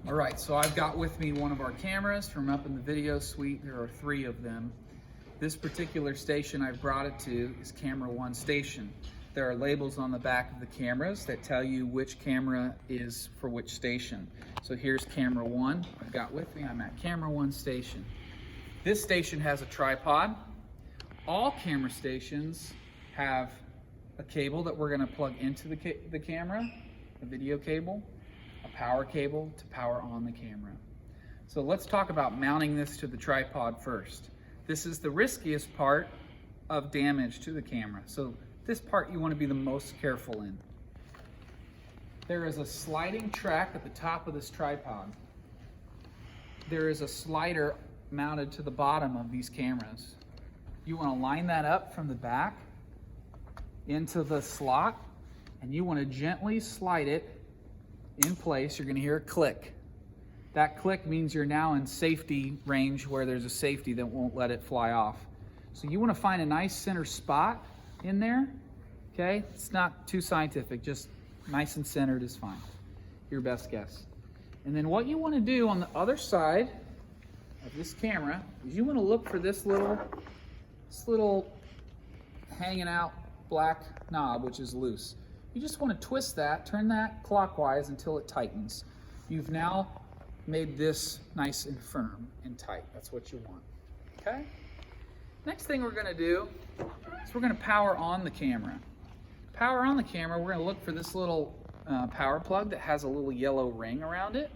All right, so I've got with me one of our cameras from up in the video suite. There are 3 of them. This particular station I've brought it to is Camera 1 station. There are labels on the back of the cameras that tell you which camera is for which station. So here's Camera 1 I've got with me. I'm at Camera 1 station. This station has a tripod. All camera stations have a cable that we're going to plug into the camera, a video cable, a power cable to power on the camera. So let's talk about mounting this to the tripod first. This is the riskiest part of damage to the camera. So this part you want to be the most careful in. There is a sliding track at the top of this tripod. There is a slider mounted to the bottom of these cameras. You want to line that up from the back into the slot, and you want to gently slide it in place. You're going to hear a click. That click means you're now in safety range where there's a safety that won't let it fly off. So you want to find a nice center spot in there. Okay, it's not too scientific, just nice and centered is fine. Your best guess. And then what you want to do on the other side of this camera is you want to look for this little hanging out black knob, which is loose. You just want to twist that, turn that clockwise until it tightens. You've now made this nice and firm and tight. That's what you want. Okay? Next thing we're going to do is we're going to power on the camera. Power on the camera, we're going to look for this little power plug that has a little yellow ring around it.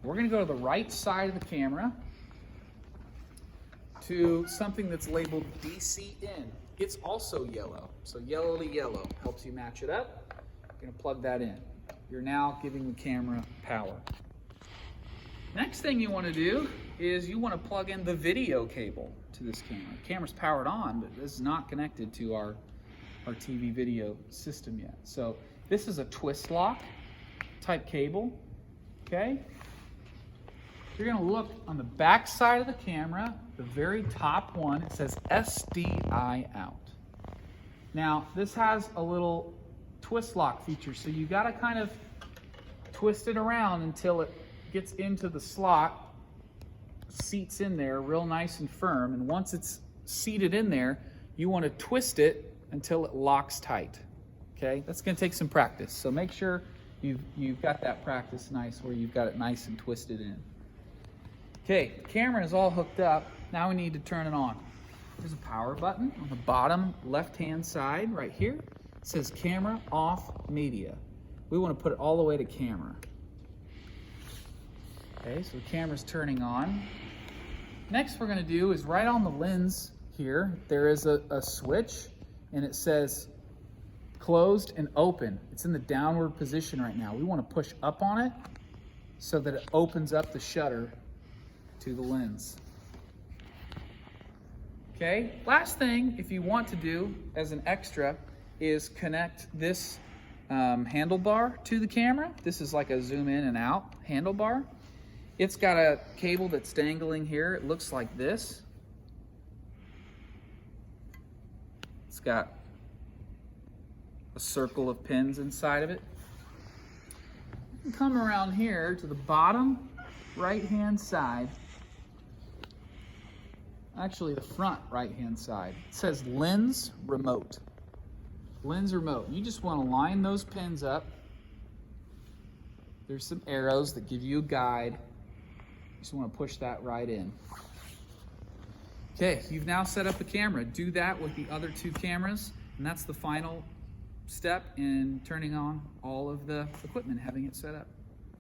We're going to go to the right side of the camera to something that's labeled DC in. It's also yellow, so yellow to yellow helps you match it up. You're going to plug that in. You're now giving the camera power. Next thing you want to do is you want to plug in the video cable to this camera. The camera's powered on, but this is not connected to our TV video system yet. So this is a twist lock type cable, okay? You're going to look on the back side of the camera, the very top one, it says SDI out. Now, this has a little twist lock feature, so you got to kind of twist it around until it gets into the slot, seats in there real nice and firm, and once it's seated in there, you want to twist it until it locks tight. Okay? That's going to take some practice, so make sure you've got that practice nice where you've got it nice and twisted in. Okay, the camera is all hooked up. Now we need to turn it on. There's a power button on the bottom left-hand side right here. It says camera off media. We want to put it all the way to camera. Okay, so the camera's turning on. Next we're going to do is right on the lens here, there is a switch and it says closed and open. It's in the downward position right now. We want to push up on it so that it opens up the shutter to the lens. Okay, last thing if you want to do as an extra is connect this handlebar to the camera. This is like a zoom in and out handlebar. It's got a cable that's dangling here. It looks like this. It's got a circle of pins inside of it. You can come around here to the bottom right-hand side. Actually, the front right-hand side. It says lens remote. Lens remote. You just want to line those pins up. There's some arrows that give you a guide. You just want to push that right in. Okay, you've now set up the camera. Do that with the other 2 cameras, and that's the final step in turning on all of the equipment, having it set up.